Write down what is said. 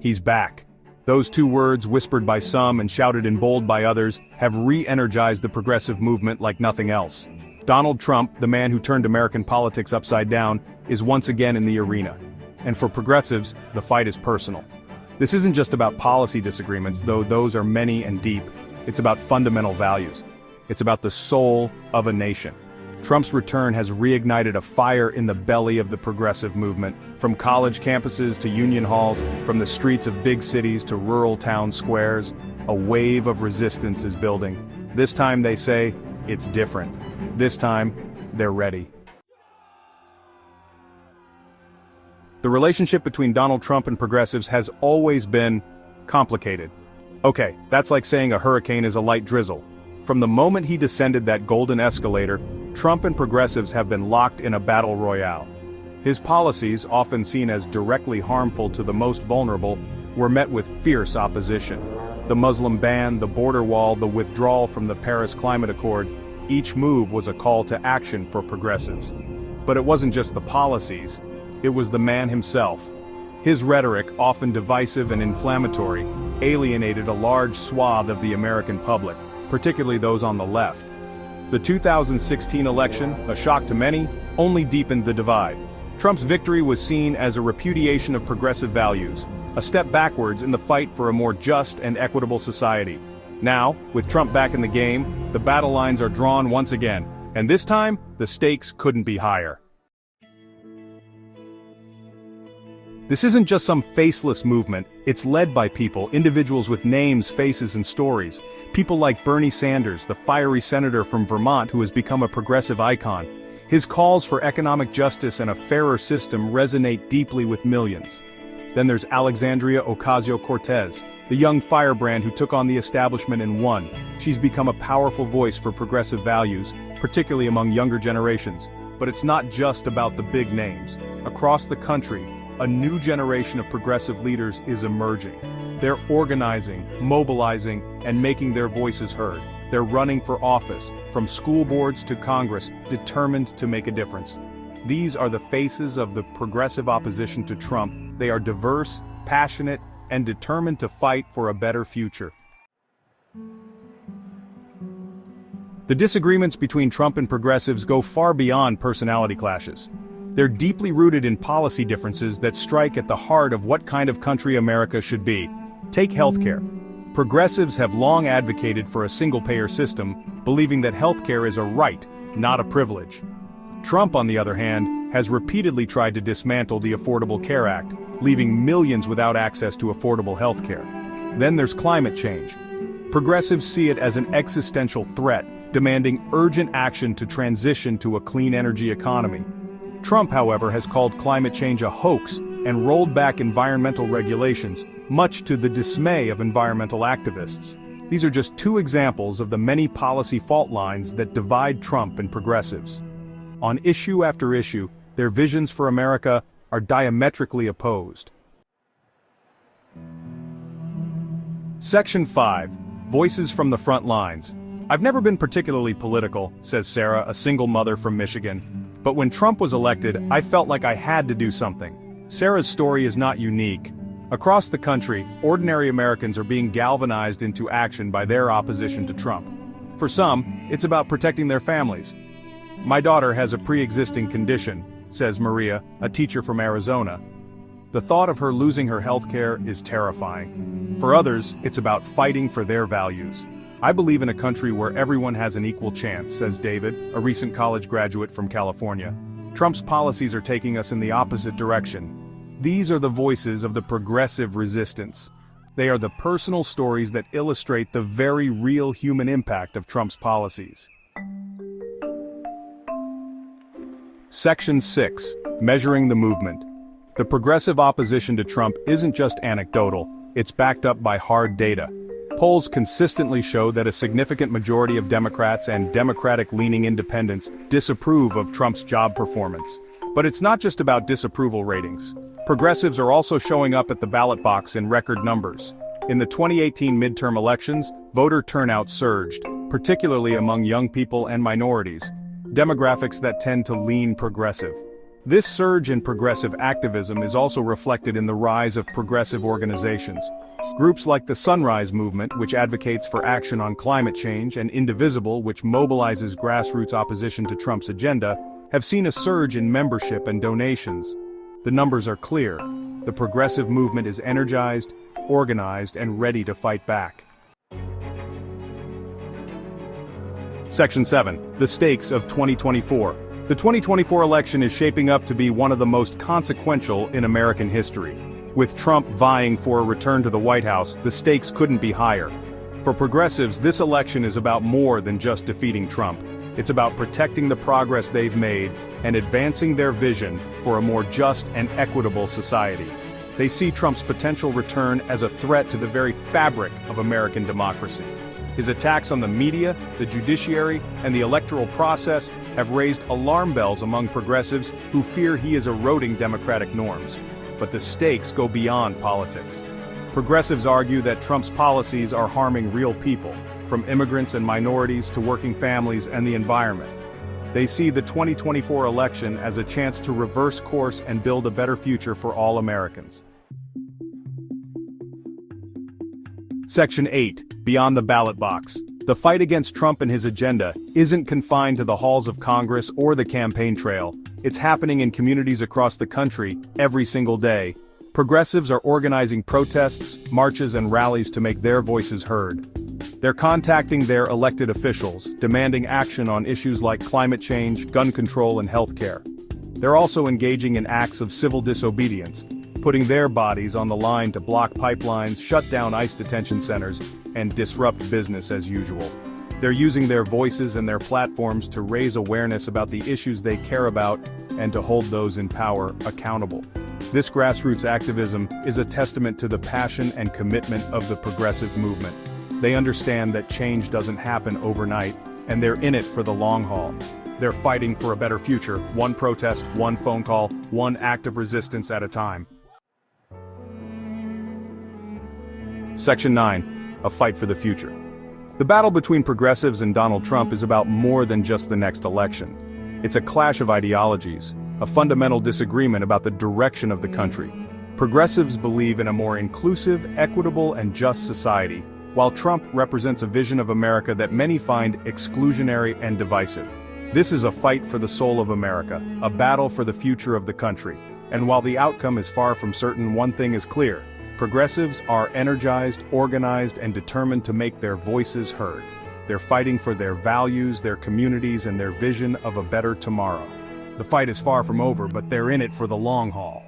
He's back. Those two words, whispered by some and shouted in bold by others, have re-energized the progressive movement like nothing else. Donald Trump, the man who turned American politics upside down, is once again in the arena. And for progressives, the fight is personal. This isn't just about policy disagreements, though those are many and deep. It's about fundamental values. It's about the soul of a nation. Trump's return has reignited a fire in the belly of the progressive movement, from college campuses to union halls, from the streets of big cities to rural town squares. A wave of resistance is building. This time, they say, it's different. This time, they're ready. The relationship between Donald Trump and progressives has always been complicated. Okay, that's like saying a hurricane is a light drizzle. From the moment he descended that golden escalator, Trump and progressives have been locked in a battle royale. His policies, often seen as directly harmful to the most vulnerable, were met with fierce opposition. The Muslim ban, the border wall, the withdrawal from the Paris Climate Accord, each move was a call to action for progressives. But it wasn't just the policies, it was the man himself. His rhetoric, often divisive and inflammatory, alienated a large swath of the American public, particularly those on the left. The 2016 election, a shock to many, only deepened the divide. Trump's victory was seen as a repudiation of progressive values, a step backwards in the fight for a more just and equitable society. Now, with Trump back in the game, the battle lines are drawn once again, and this time, the stakes couldn't be higher. This isn't just some faceless movement, it's led by people, individuals with names, faces, and stories. People like Bernie Sanders, the fiery senator from Vermont who has become a progressive icon. His calls for economic justice and a fairer system resonate deeply with millions. Then there's Alexandria Ocasio-Cortez, the young firebrand who took on the establishment and won. She's become a powerful voice for progressive values, particularly among younger generations. But it's not just about the big names. Across the country, a new generation of progressive leaders is emerging. They're organizing, mobilizing, and making their voices heard. They're running for office, from school boards to Congress, determined to make a difference. These are the faces of the progressive opposition to Trump. They are diverse, passionate, and determined to fight for a better future. The disagreements between Trump and progressives go far beyond personality clashes. They're deeply rooted in policy differences that strike at the heart of what kind of country America should be. Take healthcare. Progressives have long advocated for a single-payer system, believing that healthcare is a right, not a privilege. Trump, on the other hand, has repeatedly tried to dismantle the Affordable Care Act, leaving millions without access to affordable healthcare. Then there's climate change. Progressives see it as an existential threat, demanding urgent action to transition to a clean energy economy. Trump, however, has called climate change a hoax and rolled back environmental regulations, much to the dismay of environmental activists. These are just two examples of the many policy fault lines that divide Trump and progressives. On issue after issue, their visions for America are diametrically opposed. Section 5. Voices from the Front Lines. I've never been particularly political, says Sarah, a single mother from Michigan. But when Trump was elected, I felt like I had to do something. Sarah's story is not unique. Across the country, ordinary Americans are being galvanized into action by their opposition to Trump. For some, it's about protecting their families. My daughter has a pre-existing condition, says Maria, a teacher from Arizona. The thought of her losing her health care is terrifying. For others, it's about fighting for their values. I believe in a country where everyone has an equal chance, says David, a recent college graduate from California. Trump's policies are taking us in the opposite direction. These are the voices of the progressive resistance. They are the personal stories that illustrate the very real human impact of Trump's policies. Section 6. Measuring the movement. The progressive opposition to Trump isn't just anecdotal, it's backed up by hard data. Polls consistently show that a significant majority of Democrats and Democratic-leaning independents disapprove of Trump's job performance. But it's not just about disapproval ratings. Progressives are also showing up at the ballot box in record numbers. In the 2018 midterm elections, voter turnout surged, particularly among young people and minorities, demographics that tend to lean progressive. This surge in progressive activism is also reflected in the rise of progressive organizations. Groups like the Sunrise Movement, which advocates for action on climate change, and Indivisible, which mobilizes grassroots opposition to Trump's agenda, have seen a surge in membership and donations. The numbers are clear. The progressive movement is energized, organized, and ready to fight back. Section 7. The stakes of 2024. The 2024 election is shaping up to be one of the most consequential in American history. With Trump vying for a return to the White House, the stakes couldn't be higher. For progressives, this election is about more than just defeating Trump. It's about protecting the progress they've made and advancing their vision for a more just and equitable society. They see Trump's potential return as a threat to the very fabric of American democracy. His attacks on the media, the judiciary, and the electoral process have raised alarm bells among progressives who fear he is eroding democratic norms. But the stakes go beyond politics. Progressives argue that Trump's policies are harming real people, from immigrants and minorities to working families and the environment. They see the 2024 election as a chance to reverse course and build a better future for all Americans. Section 8. Beyond the ballot box. The fight against Trump and his agenda isn't confined to the halls of Congress or the campaign trail. It's happening in communities across the country every single day. Progressives are organizing protests, marches, and rallies to make their voices heard. They're contacting their elected officials, demanding action on issues like climate change, gun control, and healthcare. They're also engaging in acts of civil disobedience, putting their bodies on the line to block pipelines, shut down ICE detention centers, and disrupt business as usual. They're using their voices and their platforms to raise awareness about the issues they care about and to hold those in power accountable. This grassroots activism is a testament to the passion and commitment of the progressive movement. They understand that change doesn't happen overnight, and they're in it for the long haul. They're fighting for a better future, one protest, one phone call, one act of resistance at a time. Section 9. A fight for the future. The battle between progressives and Donald Trump is about more than just the next election. It's a clash of ideologies, a fundamental disagreement about the direction of the country. Progressives believe in a more inclusive, equitable, and just society, while Trump represents a vision of America that many find exclusionary and divisive. This is a fight for the soul of America, a battle for the future of the country. And while the outcome is far from certain, one thing is clear. Progressives are energized, organized, and determined to make their voices heard. They're fighting for their values, their communities, and their vision of a better tomorrow. The fight is far from over, but they're in it for the long haul.